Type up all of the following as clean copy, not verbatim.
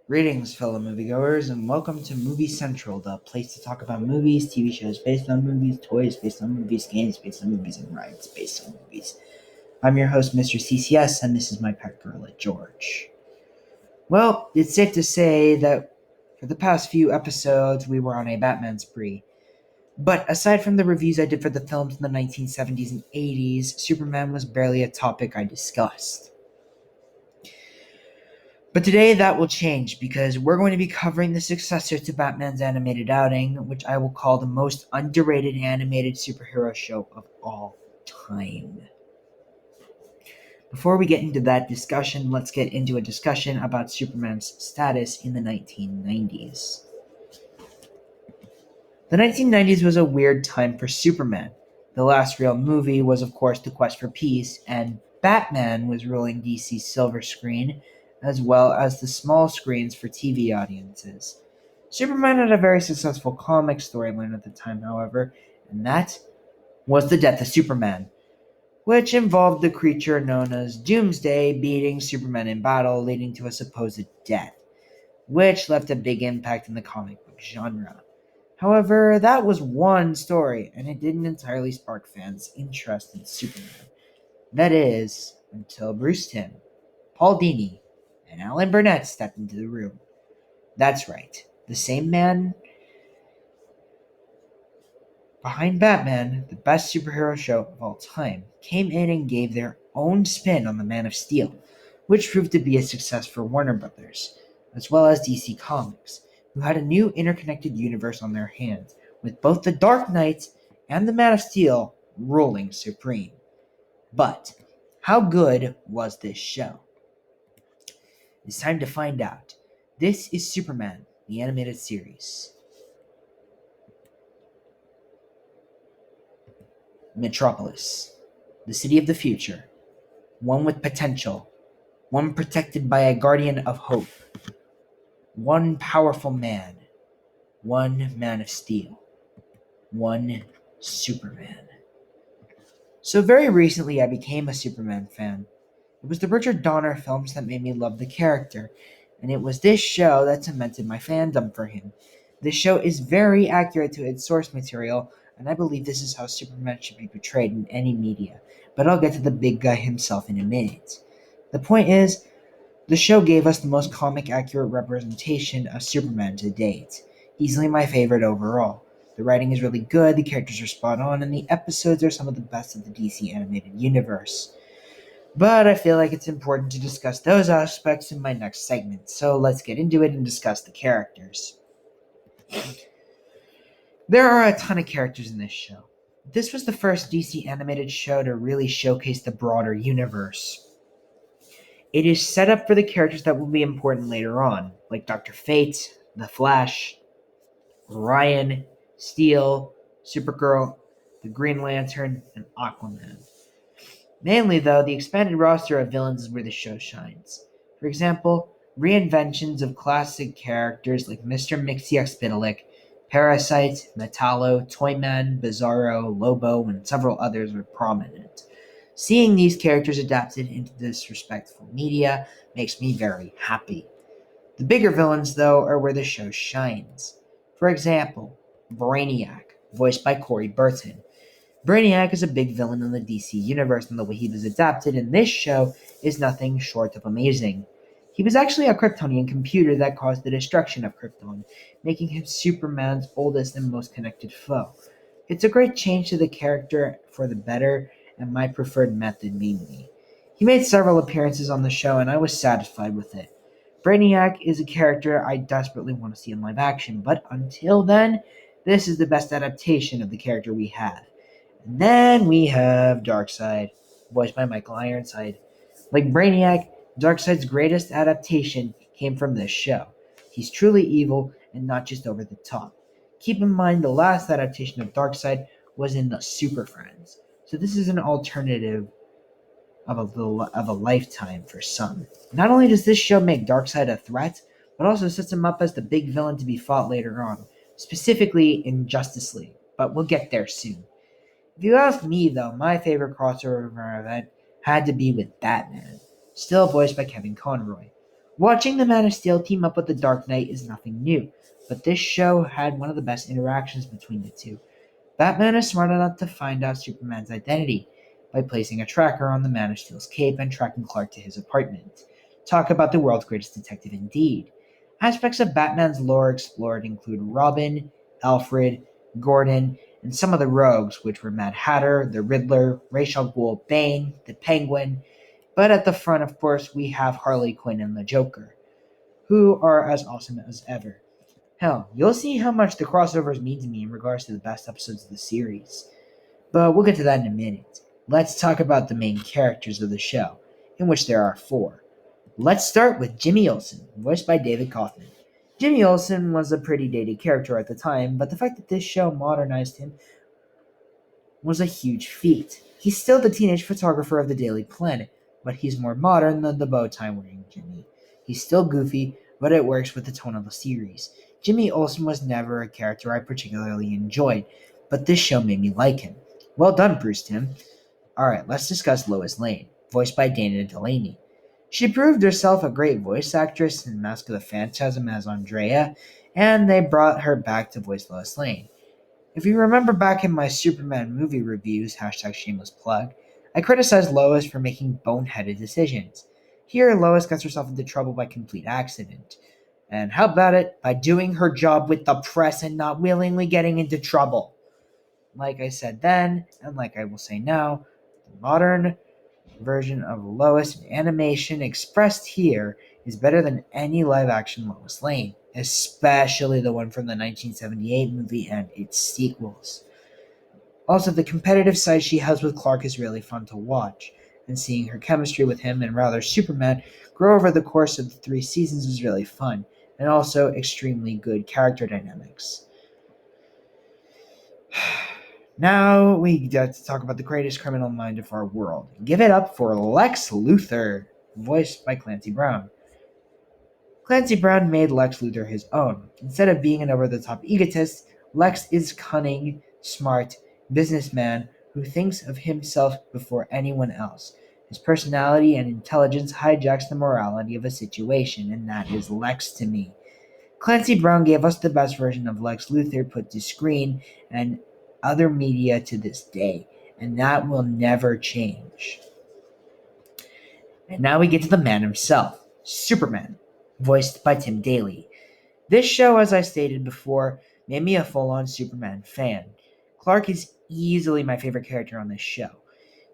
Greetings, fellow moviegoers, and welcome to Movie Central, the place to talk about movies, TV shows based on movies, toys based on movies, games based on movies, and rides based on movies. I'm your host, Mr. CCS, and this is my pet gorilla, George. Well, it's safe to say that for the past few episodes, we were on a Batman spree. But aside from the reviews I did for the films in the 1970s and 80s, Superman was barely a topic I discussed. But today that will change because we're going to be covering the successor to Batman's animated outing, which I will call the most underrated animated superhero show of all time. Before we get into that discussion, let's get into a discussion about Superman's status in the 1990s. The 1990s was a weird time for Superman. The last real movie was, of course, The Quest for Peace, and Batman was ruling DC's silver screen, as well as the small screens for TV audiences. Superman had a very successful comic storyline at the time, however, and that was the death of Superman, which involved the creature known as Doomsday beating Superman in battle, leading to a supposed death, which left a big impact in the comic book genre. However, that was one story, and it didn't entirely spark fans' interest in Superman. That is, until Bruce Timm, Paul Dini, and Alan Burnett stepped into the room. That's right, the same man behind Batman, the best superhero show of all time, came in and gave their own spin on the Man of Steel, which proved to be a success for Warner Brothers, as well as DC Comics, who had a new interconnected universe on their hands, with both the Dark Knight and the Man of Steel ruling supreme. But how good was this show? It's time to find out. This is Superman, the animated series. Metropolis, the city of the future, one with potential, one protected by a guardian of hope, one powerful man, one Man of Steel, one Superman. So very recently I became a Superman fan. It was the Richard Donner films that made me love the character, and it was this show that cemented my fandom for him. This show is very accurate to its source material, and I believe this is how Superman should be portrayed in any media, but I'll get to the big guy himself in a minute. The point is, the show gave us the most comic accurate representation of Superman to date. Easily my favorite overall. The writing is really good, the characters are spot on, and the episodes are some of the best of the DC animated universe. But I feel like it's important to discuss those aspects in my next segment, so let's get into it and discuss the characters. There are a ton of characters in this show. This was the first DC animated show to really showcase the broader universe. It is set up for the characters that will be important later on, like Dr. Fate, The Flash, Ryan, Steel, Supergirl, the Green Lantern, and Aquaman. Mainly, though, the expanded roster of villains is where the show shines. For example, reinventions of classic characters like Mr. Mxyzptlk, Parasite, Metallo, Toyman, Bizarro, Lobo, and several others were prominent. Seeing these characters adapted into this respectful media makes me very happy. The bigger villains, though, are where the show shines. For example, Brainiac, voiced by Corey Burton. Brainiac is a big villain in the DC universe, and the way he was adapted in this show is nothing short of amazing. He was actually a Kryptonian computer that caused the destruction of Krypton, making him Superman's oldest and most connected foe. It's a great change to the character for the better, and my preferred method mainly. He made several appearances on the show, and I was satisfied with it. Brainiac is a character I desperately want to see in live action, but until then, this is the best adaptation of the character we have. And then we have Darkseid, voiced by Michael Ironside. Like Brainiac, Darkseid's greatest adaptation came from this show. He's truly evil and not just over the top. Keep in mind the last adaptation of Darkseid was in the Super Friends, so this is an alternative of a lifetime for some. Not only does this show make Darkseid a threat, but also sets him up as the big villain to be fought later on, specifically in Justice League, but we'll get there soon. If you ask me, though, my favorite crossover event had to be with Batman, still voiced by Kevin Conroy. Watching the Man of Steel team up with the Dark Knight is nothing new, but this show had one of the best interactions between the two. Batman is smart enough to find out Superman's identity by placing a tracker on the Man of Steel's cape and tracking Clark to his apartment. Talk about the world's greatest detective indeed. Aspects of Batman's lore explored include Robin, Alfred, Gordon, and some of the rogues, which were Mad Hatter, the Riddler, Ra's al Ghul, Bane, the Penguin, but at the front, of course, we have Harley Quinn and the Joker, who are as awesome as ever. Hell, you'll see how much the crossovers mean to me in regards to the best episodes of the series. But we'll get to that in a minute. Let's talk about the main characters of the show, in which there are four. Let's start with Jimmy Olsen, voiced by David Kaufman. Jimmy Olsen was a pretty dated character at the time, but the fact that this show modernized him was a huge feat. He's still the teenage photographer of the Daily Planet, but he's more modern than the bow tie wearing Jimmy. He's still goofy, but it works with the tone of the series. Jimmy Olsen was never a character I particularly enjoyed, but this show made me like him. Well done, Bruce Timm. Alright, let's discuss Lois Lane, voiced by Dana Delaney. She proved herself a great voice actress in Mask of the Phantasm as Andrea, and they brought her back to voice Lois Lane. If you remember back in my Superman movie reviews, #shameless plug, I criticized Lois for making boneheaded decisions. Here, Lois gets herself into trouble by complete accident. And how about it? By doing her job with the press and not willingly getting into trouble. Like I said then, and like I will say now, the modern version of Lois in animation expressed here is better than any live action Lois Lane, especially the one from the 1978 movie and its sequels. Also, the competitive side she has with Clark is really fun to watch, and seeing her chemistry with him and rather Superman grow over the course of the 3 seasons was really fun, and also extremely good character dynamics. Now we get to talk about the greatest criminal mind of our world. Give it up for Lex Luthor, voiced by Clancy Brown. Clancy Brown made Lex Luthor his own. Instead of being an over-the-top egotist, Lex is cunning, smart, businessman who thinks of himself before anyone else. His personality and intelligence hijacks the morality of a situation, and that is Lex to me. Clancy Brown gave us the best version of Lex Luthor put to screen and other media to this day, and that will never change. And now we get to the man himself, Superman, voiced by Tim Daly. This show, as I stated before, made me a full-on Superman fan. Clark is easily my favorite character on this show,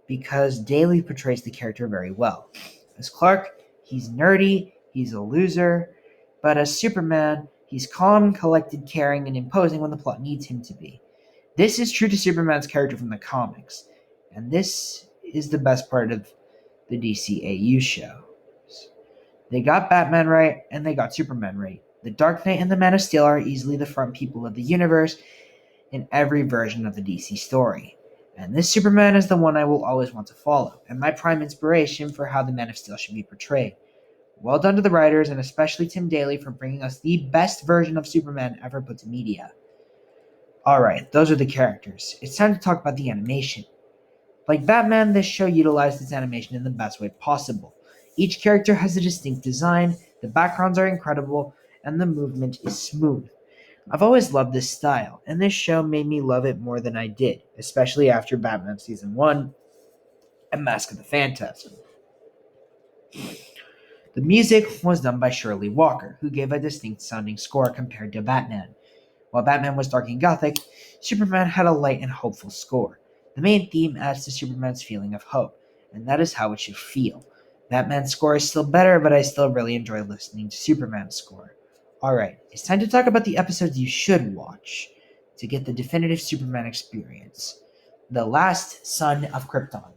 because Daly portrays the character very well. As Clark, he's nerdy, he's a loser, but as Superman, he's calm, collected, caring, and imposing when the plot needs him to be. This is true to Superman's character from the comics, and this is the best part of the DCAU show. They got Batman right, and they got Superman right. The Dark Knight and the Man of Steel are easily the front people of the universe in every version of the DC story. And this Superman is the one I will always want to follow, and my prime inspiration for how the Man of Steel should be portrayed. Well done to the writers, and especially Tim Daly, for bringing us the best version of Superman ever put to media. Alright, those are the characters. It's time to talk about the animation. Like Batman, this show utilized its animation in the best way possible. Each character has a distinct design, the backgrounds are incredible, and the movement is smooth. I've always loved this style, and this show made me love it more than I did, especially after Batman Season 1 and Mask of the Phantasm. The music was done by Shirley Walker, who gave a distinct sounding score compared to Batman. While Batman was dark and gothic, Superman had a light and hopeful score. The main theme adds to Superman's feeling of hope, and that is how it should feel. Batman's score is still better, but I still really enjoy listening to Superman's score. Alright, it's time to talk about the episodes you should watch to get the definitive Superman experience. The Last Son of Krypton.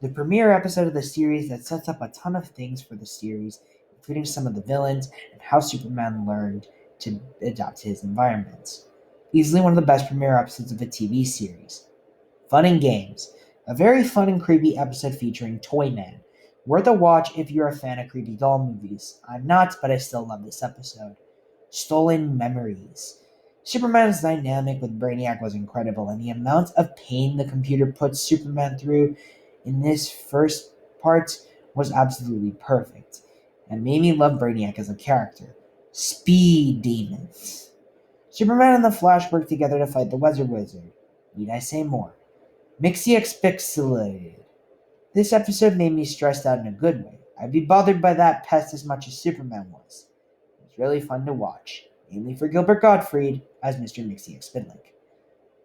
The premiere episode of the series that sets up a ton of things for the series, including some of the villains and how Superman learned to adapt to his environment. Easily one of the best premiere episodes of a TV series. Fun and Games. A very fun and creepy episode featuring Toyman. Worth a watch if you're a fan of creepy doll movies. I'm not, but I still love this episode. Stolen Memories. Superman's dynamic with Brainiac was incredible, and the amount of pain the computer puts Superman through in this first part was absolutely perfect. and made me love Brainiac as a character. Speed demons. Superman and the Flash work together to fight the Wizard. Need I say more? Mixie This episode made me stressed out in a good way. I'd be bothered by that pest as much as Superman was. It was really fun to watch, mainly for Gilbert Gottfried as Mr. Mixie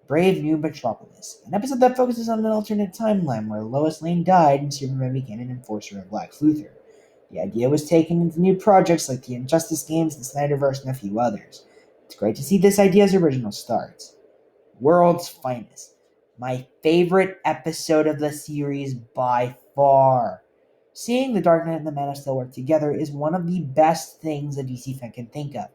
Brave New Metropolis, an episode that focuses on an alternate timeline where Lois Lane died and Superman became an enforcer of Lex Luthor. The idea was taken into new projects like the Injustice games, the Snyderverse, and a few others. It's great to see this idea's original start. World's Finest. My favorite episode of the series by far. Seeing the Dark Knight and the Man of Steel work together is one of the best things a DC fan can think of.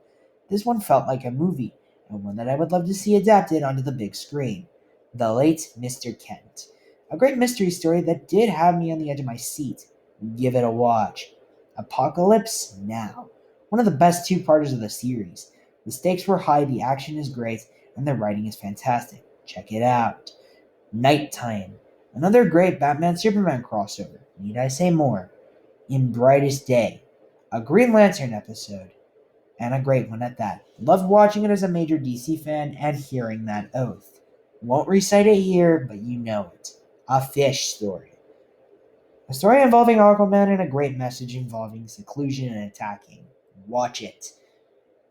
This one felt like a movie, and one that I would love to see adapted onto the big screen. The Late Mr. Kent. A great mystery story that did have me on the edge of my seat. Give it a watch. Apocalypse Now. One of the best two-parters of the series. The stakes were high, the action is great, and the writing is fantastic. Check it out. Nighttime. Another great Batman-Superman crossover. Need I say more? In Brightest Day. A Green Lantern episode. And a great one at that. Loved watching it as a major DC fan and hearing that oath. Won't recite it here, but you know it. A Fish Story. A story involving Aquaman and a great message involving seclusion and attacking. Watch it.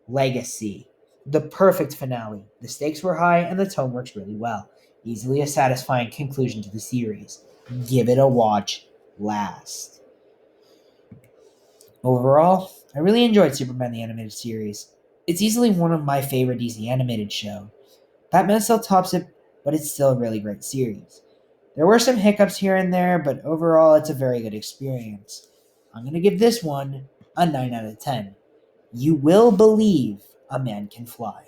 Legacy. The perfect finale. The stakes were high and the tone works really well. Easily a satisfying conclusion to the series. Give it a watch. Last. Overall, I really enjoyed Superman the Animated Series. It's easily one of my favorite DC animated shows. Batman still tops it, but it's still a really great series. There were some hiccups here and there, but overall it's a very good experience. I'm going to give this one a 9 out of 10. You will believe a man can fly.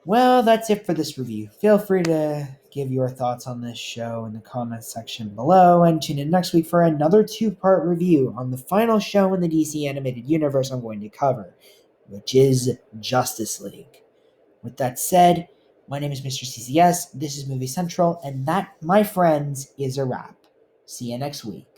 Well, that's it for this review. Feel free to give your thoughts on this show in the comments section below, and tune in next week for another 2-part review on the final show in the DC animated universe I'm going to cover, which is Justice League. With that said, my name is Mr. CCS, this is Movie Central, and that, my friends, is a wrap. See you next week.